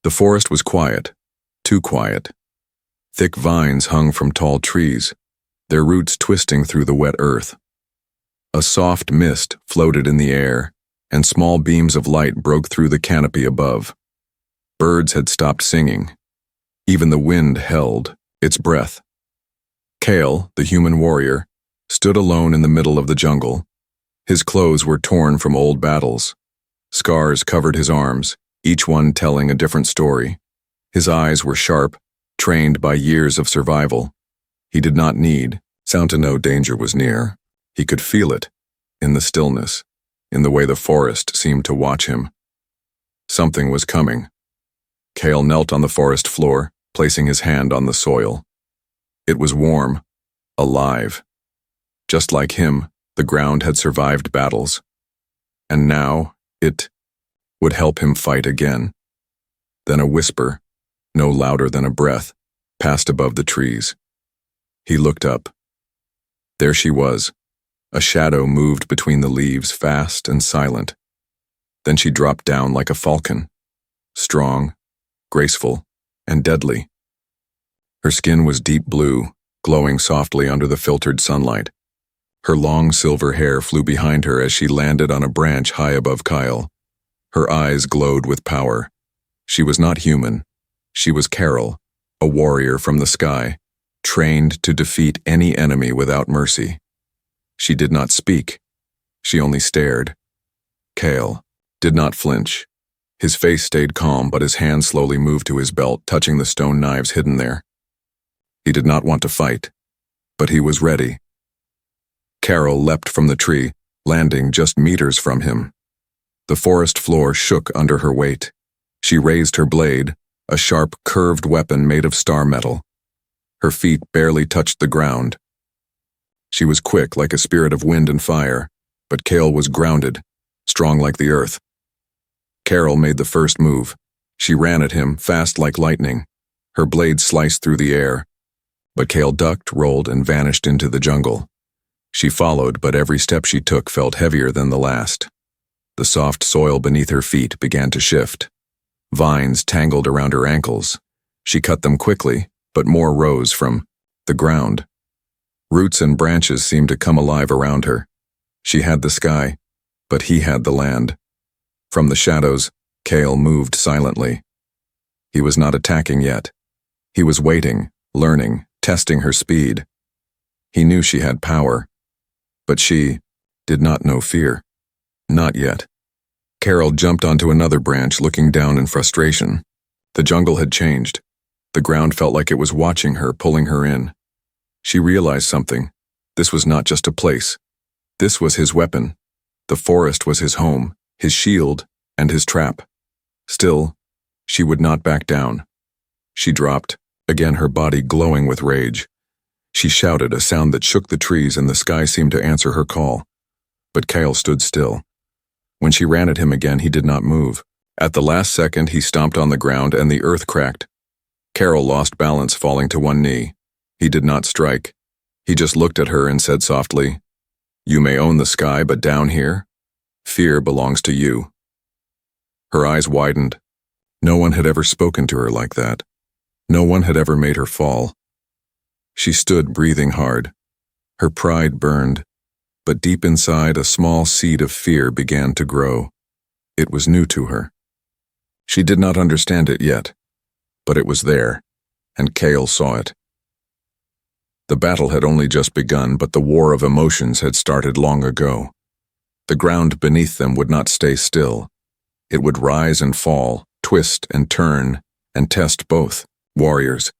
The forest was quiet, too quiet. Thick vines hung from tall trees, their roots twisting through the wet earth. A soft mist floated in the air, and small beams of light broke through the canopy above. Birds had stopped singing. Even the wind held its breath. Kale, the human warrior, stood alone in the middle of the jungle. His clothes were torn from old battles. Scars covered his arms, each one telling a different story. His eyes were sharp, trained by years of survival. He did not need sound to know danger was near. He could feel it, in the stillness, in the way the forest seemed to watch him. Something was coming. Kale knelt on the forest floor, placing his hand on the soil. It was warm, alive. Just like him, the ground had survived battles. And now, it would help him fight again. Then a whisper, no louder than a breath, passed above the trees. He looked up. There she was. A shadow moved between the leaves, fast and silent. Then she dropped down like a falcon, strong, graceful, and deadly. Her skin was deep blue, glowing softly under the filtered sunlight. Her long silver hair flew behind her as she landed on a branch high above Kyle. Her eyes glowed with power. She was not human. She was Carol, a warrior from the sky, trained to defeat any enemy without mercy. She did not speak. She only stared. Kale did not flinch. His face stayed calm, but his hand slowly moved to his belt, touching the stone knives hidden there. He did not want to fight, but he was ready. Carol leapt from the tree, landing just meters from him. The forest floor shook under her weight. She raised her blade, a sharp, curved weapon made of star metal. Her feet barely touched the ground. She was quick like a spirit of wind and fire, but Kale was grounded, strong like the earth. Carol made the first move. She ran at him, fast like lightning. Her blade sliced through the air, but Kale ducked, rolled, and vanished into the jungle. She followed, but every step she took felt heavier than the last. The soft soil beneath her feet began to shift. Vines tangled around her ankles. She cut them quickly, but more rose from the ground. Roots and branches seemed to come alive around her. She had the sky, but he had the land. From the shadows, Kale moved silently. He was not attacking yet. He was waiting, learning, testing her speed. He knew she had power, but she did not know fear. Not yet. Carol jumped onto another branch, looking down in frustration. The jungle had changed. The ground felt like it was watching her, pulling her in. She realized something. This was not just a place. This was his weapon. The forest was his home, his shield, and his trap. Still, she would not back down. She dropped, again her body glowing with rage. She shouted, a sound that shook the trees, and the sky seemed to answer her call. But Kale stood still. When she ran at him again, he did not move. At the last second, he stomped on the ground and the earth cracked. Carol lost balance, falling to one knee. He did not strike. He just looked at her and said softly, "You may own the sky, but down here, fear belongs to you." Her eyes widened. No one had ever spoken to her like that. No one had ever made her fall. She stood, breathing hard. Her pride burned, but deep inside, a small seed of fear began to grow. It was new to her. She did not understand it yet, but it was there, and Kale saw it. The battle had only just begun, but the war of emotions had started long ago. The ground beneath them would not stay still. It would rise and fall, twist and turn, and test both warriors.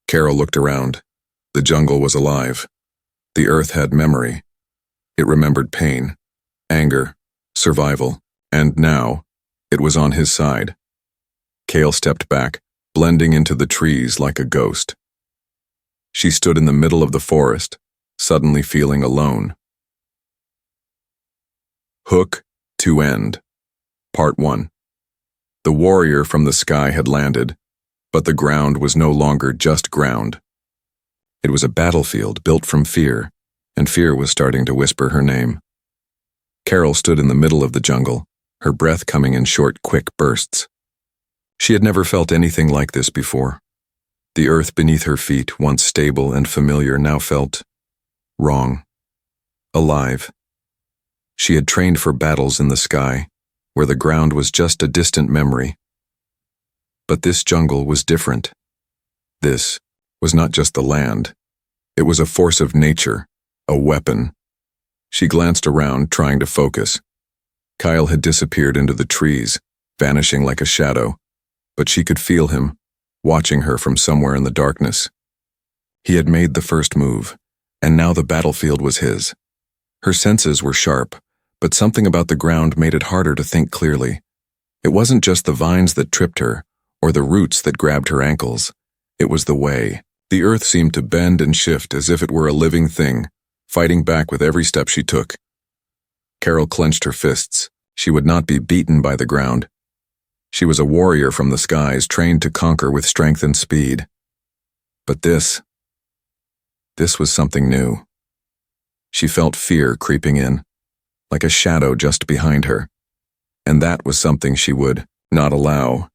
Carol looked around. The jungle was alive. The earth had memory. It remembered pain, anger, survival, and now it was on his side. Kale stepped back, blending into the trees like a ghost. She stood in the middle of the forest, suddenly feeling alone. Hook to End. Part 1. The warrior from the sky had landed, but the ground was no longer just ground. It was a battlefield built from fear, and fear was starting to whisper her name. Carol stood in the middle of the jungle, her breath coming in short, quick bursts. She had never felt anything like this before. The earth beneath her feet, once stable and familiar, now felt wrong, alive. She had trained for battles in the sky, where the ground was just a distant memory. But this jungle was different. This was not just the land. It was a force of nature, a weapon. She glanced around, trying to focus. Kyle had disappeared into the trees, vanishing like a shadow, but she could feel him, watching her from somewhere in the darkness. He had made the first move, and now the battlefield was his. Her senses were sharp, but something about the ground made it harder to think clearly. It wasn't just the vines that tripped her, or the roots that grabbed her ankles. It was the way. The earth seemed to bend and shift as if it were a living thing, fighting back with every step she took. Carol clenched her fists. She would not be beaten by the ground. She was a warrior from the skies, trained to conquer with strength and speed. But this was something new. She felt fear creeping in, like a shadow just behind her. And that was something she would not allow.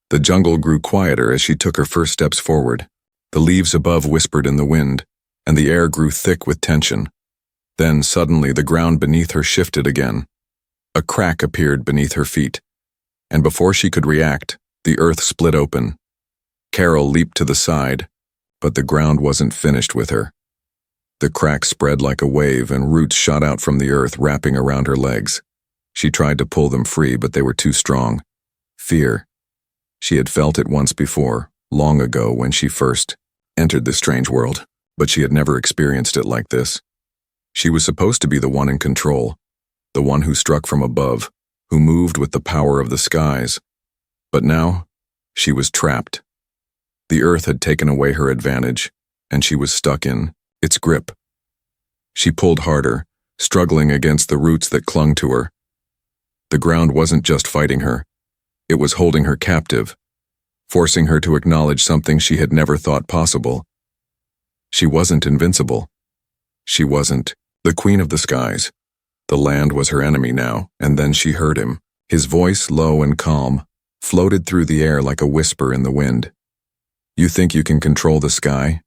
The jungle grew quieter as she took her first steps forward. The leaves above whispered in the wind, and the air grew thick with tension. Then suddenly the ground beneath her shifted again. A crack appeared beneath her feet, and before she could react, the earth split open. Carol leaped to the side, but the ground wasn't finished with her. The crack spread like a wave and roots shot out from the earth, wrapping around her legs. She tried to pull them free, but they were too strong. Fear. She had felt it once before, long ago when she first entered this strange world, but she had never experienced it like this. She was supposed to be the one in control, the one who struck from above, who moved with the power of the skies. But now, she was trapped. The earth had taken away her advantage, and she was stuck in its grip. She pulled harder, struggling against the roots that clung to her. The ground wasn't just fighting her. It was holding her captive, forcing her to acknowledge something she had never thought possible. She wasn't invincible. She wasn't the queen of the skies. The land was her enemy now, and then she heard him. His voice, low and calm, floated through the air like a whisper in the wind. You think you can control the sky?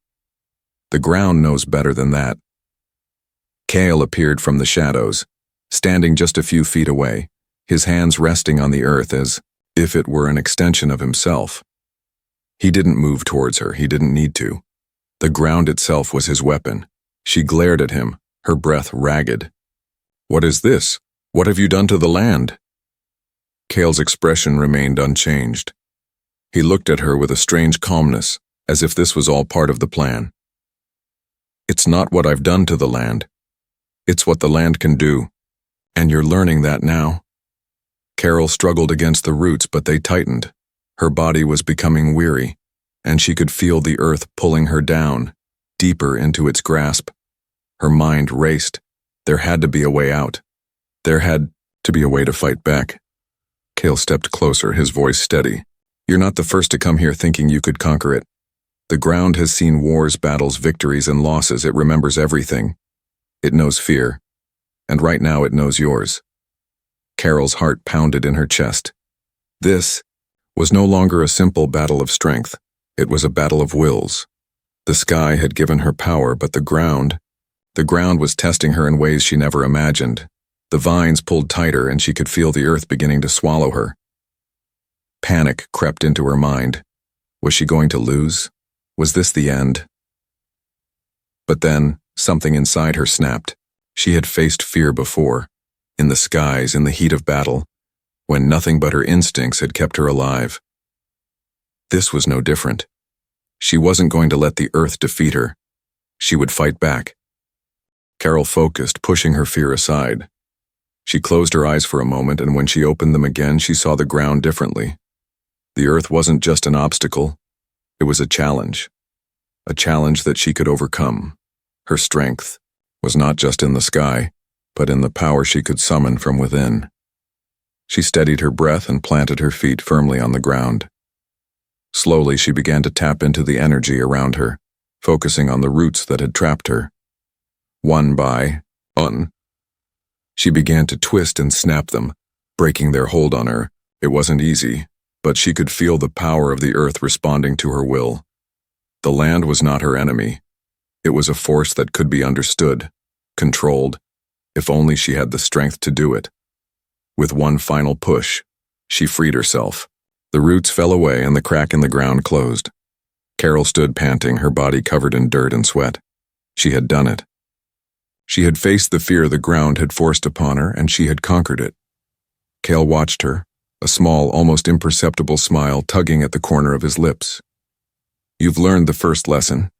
The ground knows better than that. Kale appeared from the shadows, standing just a few feet away, his hands resting on the earth as if it were an extension of himself. He didn't move towards her, he didn't need to. The ground itself was his weapon. She glared at him, her breath ragged. What is this? What have you done to the land? Kale's expression remained unchanged. He looked at her with a strange calmness, as if this was all part of the plan. It's not what I've done to the land. It's what the land can do. And you're learning that now. Carol struggled against the roots, but they tightened. Her body was becoming weary, and she could feel the earth pulling her down, deeper into its grasp. Her mind raced. There had to be a way out. There had to be a way to fight back. Kale stepped closer, his voice steady. You're not the first to come here thinking you could conquer it. The ground has seen wars, battles, victories, and losses. It remembers everything. It knows fear. And right now it knows yours. Carol's heart pounded in her chest. This was no longer a simple battle of strength. It was a battle of wills. The sky had given her power, but the ground was testing her in ways she never imagined. The vines pulled tighter, and she could feel the earth beginning to swallow her. Panic crept into her mind. Was she going to lose? Was this the end? But then, something inside her snapped. She had faced fear before, in the skies, in the heat of battle, when nothing but her instincts had kept her alive. This was no different. She wasn't going to let the earth defeat her. She would fight back. Carol focused, pushing her fear aside. She closed her eyes for a moment, and when she opened them again, she saw the ground differently. The earth wasn't just an obstacle. It was a challenge that she could overcome. Her strength was not just in the sky, but in the power she could summon from within. She steadied her breath and planted her feet firmly on the ground. Slowly, she began to tap into the energy around her, focusing on the roots that had trapped her. One by one, she began to twist and snap them, breaking their hold on her. It wasn't easy, but she could feel the power of the earth responding to her will. The land was not her enemy. It was a force that could be understood, controlled, if only she had the strength to do it. With one final push, she freed herself. The roots fell away and the crack in the ground closed. Carol stood panting, her body covered in dirt and sweat. She had done it. She had faced the fear the ground had forced upon her, and she had conquered it. Cale watched her, a small, almost imperceptible smile tugging at the corner of his lips. "You've learned the first lesson,"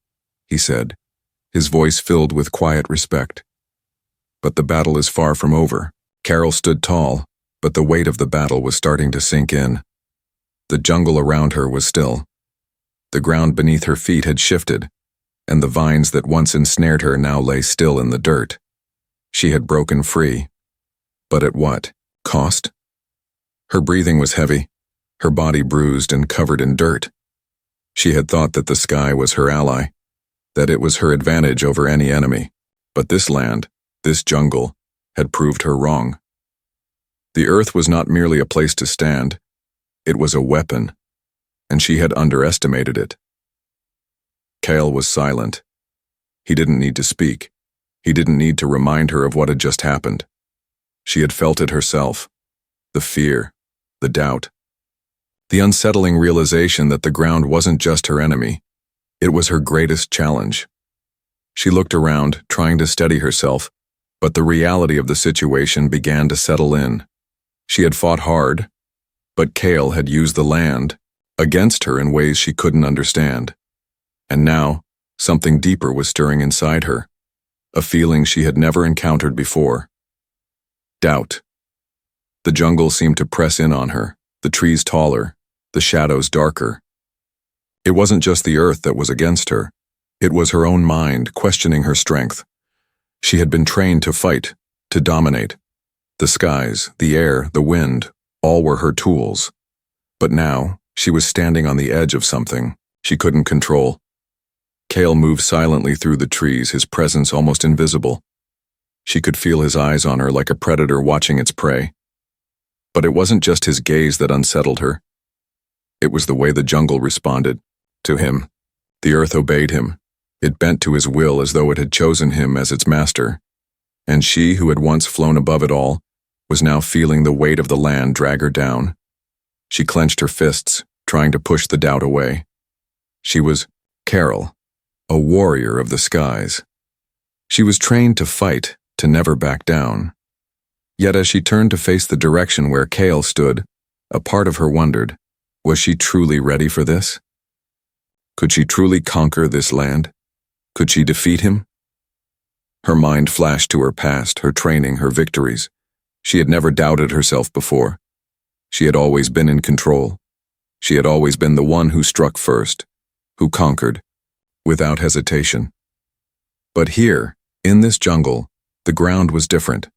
he said, his voice filled with quiet respect. "But the battle is far from over." Carol stood tall, but the weight of the battle was starting to sink in. The jungle around her was still. The ground beneath her feet had shifted, and the vines that once ensnared her now lay still in the dirt. She had broken free. But at what cost? Her breathing was heavy, her body bruised and covered in dirt. She had thought that the sky was her ally, that it was her advantage over any enemy. But this land, this jungle, had proved her wrong. The earth was not merely a place to stand, it was a weapon, and she had underestimated it. Cale was silent. He didn't need to speak. He didn't need to remind her of what had just happened. She had felt it herself. The fear, the doubt, the unsettling realization that the ground wasn't just her enemy. It was her greatest challenge. She looked around, trying to steady herself, but the reality of the situation began to settle in. She had fought hard, but Cale had used the land against her in ways she couldn't understand. And now, something deeper was stirring inside her, a feeling she had never encountered before. Doubt. The jungle seemed to press in on her, the trees taller, the shadows darker. It wasn't just the earth that was against her, it was her own mind questioning her strength. She had been trained to fight, to dominate. The skies, the air, the wind, all were her tools. But now, she was standing on the edge of something she couldn't control. Cale moved silently through the trees, his presence almost invisible. She could feel his eyes on her like a predator watching its prey. But it wasn't just his gaze that unsettled her. It was the way the jungle responded to him. The earth obeyed him. It bent to his will as though it had chosen him as its master. And she, who had once flown above it all, was now feeling the weight of the land drag her down. She clenched her fists, trying to push the doubt away. She was Carol, a warrior of the skies. She was trained to fight, to never back down. Yet as she turned to face the direction where Cale stood, a part of her wondered, was she truly ready for this? Could she truly conquer this land? Could she defeat him? Her mind flashed to her past, her training, her victories. She had never doubted herself before. She had always been in control. She had always been the one who struck first, who conquered, without hesitation. But here, in this jungle, the ground was different.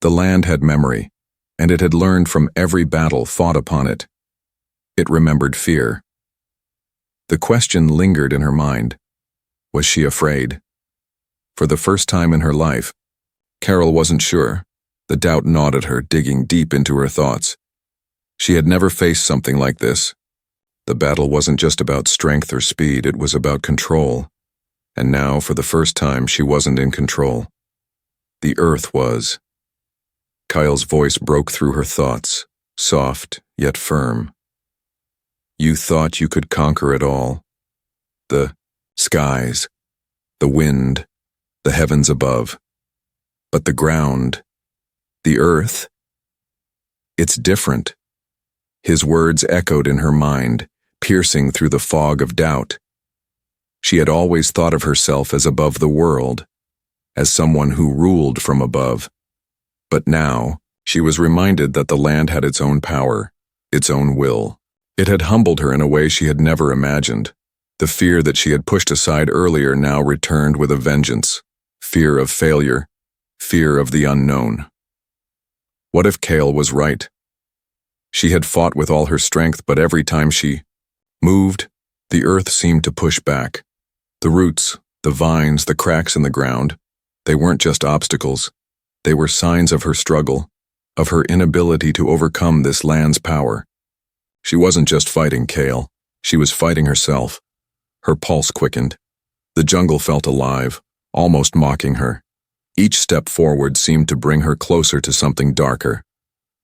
The land had memory, and it had learned from every battle fought upon it. It remembered fear. The question lingered in her mind. Was she afraid? For the first time in her life, Carol wasn't sure. The doubt gnawed at her, digging deep into her thoughts. She had never faced something like this. The battle wasn't just about strength or speed, it was about control. And now, for the first time, she wasn't in control. The earth was. Kyle's voice broke through her thoughts, soft yet firm. You thought you could conquer it all. The skies, the wind, the heavens above. But the ground, the earth, it's different. His words echoed in her mind, piercing through the fog of doubt. She had always thought of herself as above the world, as someone who ruled from above. But now, she was reminded that the land had its own power, its own will. It had humbled her in a way she had never imagined. The fear that she had pushed aside earlier now returned with a vengeance. Fear of failure, fear of the unknown. What if Cale was right? She had fought with all her strength, but every time she moved, the earth seemed to push back. The roots, the vines, the cracks in the ground, they weren't just obstacles. They were signs of her struggle, of her inability to overcome this land's power. She wasn't just fighting Kale. She was fighting herself. Her pulse quickened. The jungle felt alive, almost mocking her. Each step forward seemed to bring her closer to something darker.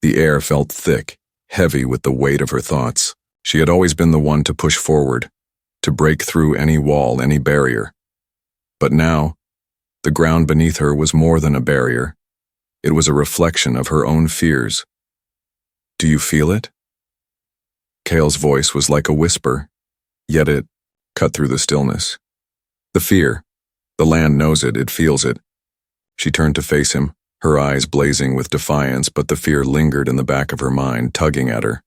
The air felt thick, heavy with the weight of her thoughts. She had always been the one to push forward, to break through any wall, any barrier. But now, the ground beneath her was more than a barrier. It was a reflection of her own fears. "Do you feel it?" Kale's voice was like a whisper, yet it cut through the stillness. The fear. The land knows it, it feels it. She turned to face him, her eyes blazing with defiance, but the fear lingered in the back of her mind, tugging at her.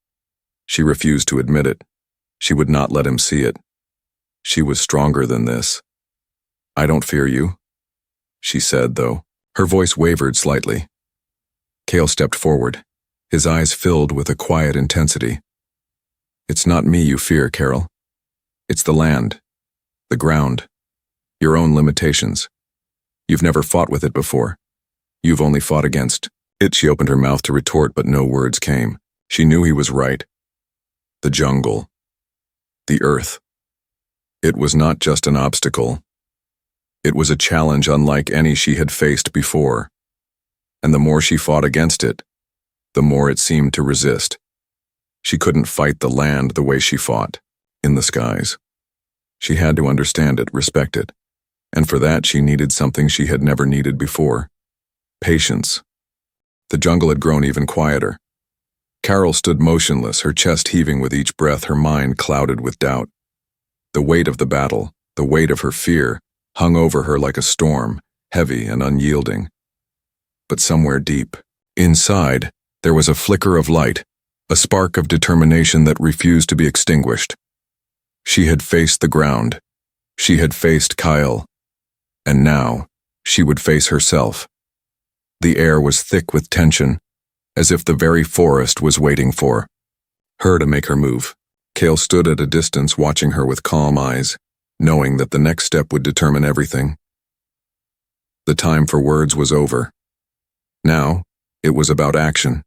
She refused to admit it. She would not let him see it. She was stronger than this. "I don't fear you," she said, though. Her voice wavered slightly. Kale stepped forward, his eyes filled with a quiet intensity. "It's not me you fear, Carol. It's the land, the ground, your own limitations. You've never fought with it before. You've only fought against it." She opened her mouth to retort, but no words came. She knew he was right. The jungle. The earth. It was not just an obstacle. It was a challenge unlike any she had faced before. And the more she fought against it, the more it seemed to resist. She couldn't fight the land the way she fought, in the skies. She had to understand it, respect it. And for that she needed something she had never needed before. Patience. The jungle had grown even quieter. Carol stood motionless, her chest heaving with each breath, her mind clouded with doubt. The weight of the battle, the weight of her fear, hung over her like a storm, heavy and unyielding. But somewhere deep, inside, there was a flicker of light, a spark of determination that refused to be extinguished. She had faced the ground. She had faced Kyle. And now, she would face herself. The air was thick with tension, as if the very forest was waiting for her to make her move. Kale stood at a distance, watching her with calm eyes, knowing that the next step would determine everything. The time for words was over. Now, it was about action.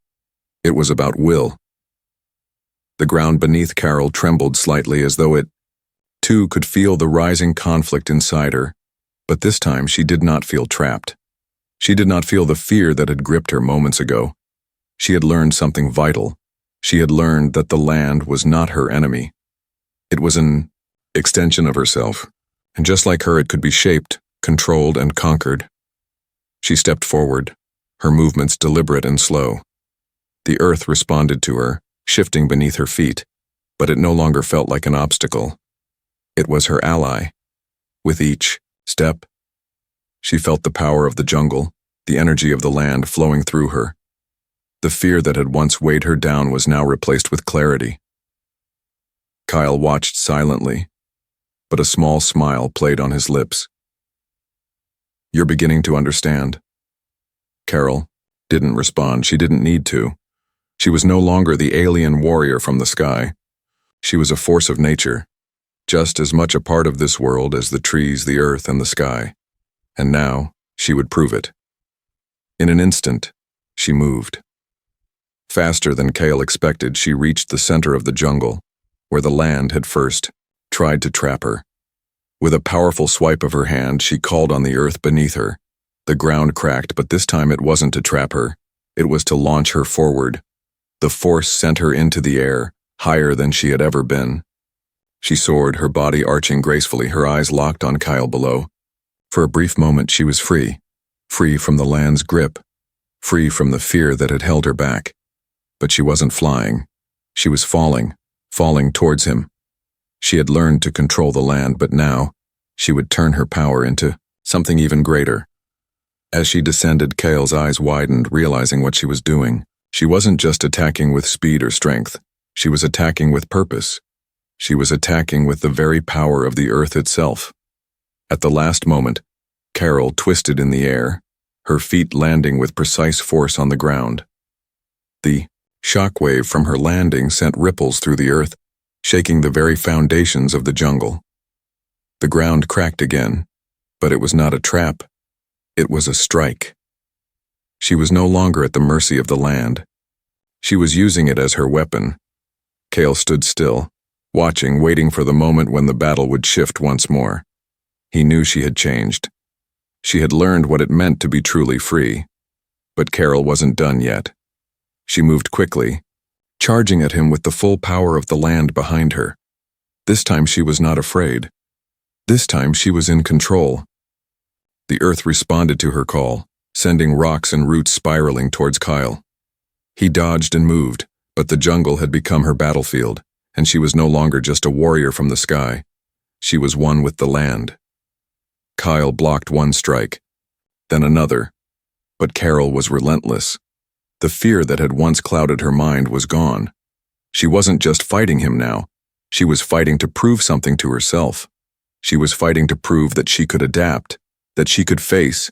It was about will. The ground beneath Carol trembled slightly, as though it, too, could feel the rising conflict inside her. But this time she did not feel trapped. She did not feel the fear that had gripped her moments ago. She had learned something vital. She had learned that the land was not her enemy. It was an extension of herself, and just like her, it could be shaped, controlled, and conquered. She stepped forward, her movements deliberate and slow. The earth responded to her, shifting beneath her feet, but it no longer felt like an obstacle. It was her ally. With each step, she felt the power of the jungle, the energy of the land flowing through her. The fear that had once weighed her down was now replaced with clarity. Kyle watched silently, but a small smile played on his lips. "You're beginning to understand." Carol didn't respond. She didn't need to. She was no longer the alien warrior from the sky. She was a force of nature, just as much a part of this world as the trees, the earth, and the sky. And now, she would prove it. In an instant, she moved. Faster than Kale expected, she reached the center of the jungle, where the land had first tried to trap her. With a powerful swipe of her hand, she called on the earth beneath her. The ground cracked, but this time it wasn't to trap her. It was to launch her forward. The force sent her into the air, higher than she had ever been. She soared, her body arching gracefully, her eyes locked on Kyle below. For a brief moment she was free from the land's grip, free from the fear that had held her back. But she wasn't flying. She was falling towards him. She had learned to control the land, but now she would turn her power into something even greater. As she descended, Kale's eyes widened, realizing what she was doing. She wasn't just attacking with speed or strength. She was attacking with purpose. She was attacking with the very power of the earth itself. At the last moment, Carol twisted in the air, her feet landing with precise force on the ground. The shockwave from her landing sent ripples through the earth, shaking the very foundations of the jungle. The ground cracked again, but it was not a trap. It was a strike. She was no longer at the mercy of the land. She was using it as her weapon. Cale stood still, watching, waiting for the moment when the battle would shift once more. He knew she had changed. She had learned what it meant to be truly free. But Carol wasn't done yet. She moved quickly, charging at him with the full power of the land behind her. This time she was not afraid. This time she was in control. The earth responded to her call, sending rocks and roots spiraling towards Kyle. He dodged and moved, but the jungle had become her battlefield, and she was no longer just a warrior from the sky. She was one with the land. Kyle blocked one strike, then another, but Carol was relentless. The fear that had once clouded her mind was gone. She wasn't just fighting him now. She was fighting to prove something to herself. She was fighting to prove that she could adapt, that she could face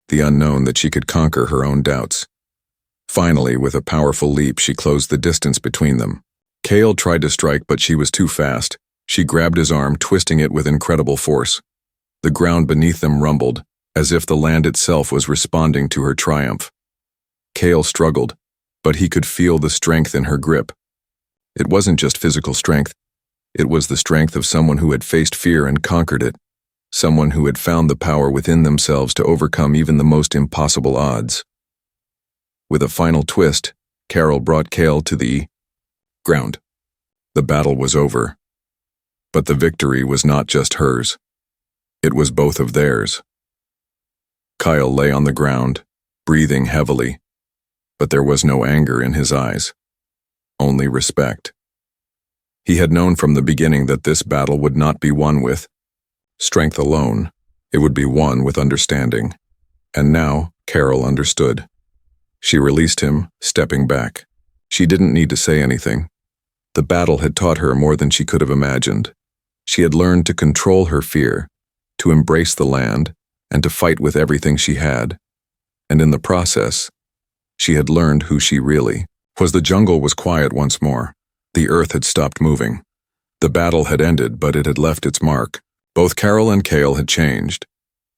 the unknown, that she could conquer her own doubts. Finally, with a powerful leap, she closed the distance between them. Cale tried to strike, but she was too fast. She grabbed his arm, twisting it with incredible force. The ground beneath them rumbled, as if the land itself was responding to her triumph. Cale struggled, but he could feel the strength in her grip. It wasn't just physical strength. It was the strength of someone who had faced fear and conquered it, someone who had found the power within themselves to overcome even the most impossible odds. With a final twist, Carol brought Cale to the ground. The battle was over. But the victory was not just hers. It was both of theirs. Kyle lay on the ground, breathing heavily, but there was no anger in his eyes, only respect. He had known from the beginning that this battle would not be won with strength alone. It would be won with understanding. And now, Carol understood. She released him, stepping back. She didn't need to say anything. The battle had taught her more than she could have imagined. She had learned to control her fear, to embrace the land, and to fight with everything she had. And in the process, she had learned who she really was. The jungle was quiet once more. The earth had stopped moving. The battle had ended, but it had left its mark. Both Carol and Cale had changed.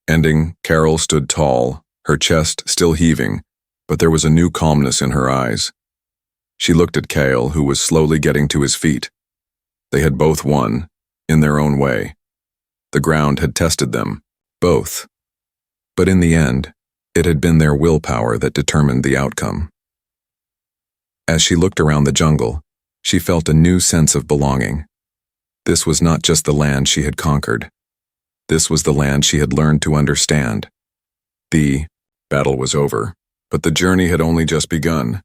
Ending, Carol stood tall, her chest still heaving, but there was a new calmness in her eyes. She looked at Cale, who was slowly getting to his feet. They had both won, in their own way. The ground had tested them, both. But in the end, it had been their willpower that determined the outcome. As she looked around the jungle, she felt a new sense of belonging. This was not just the land she had conquered. This was the land she had learned to understand. The battle was over, but the journey had only just begun.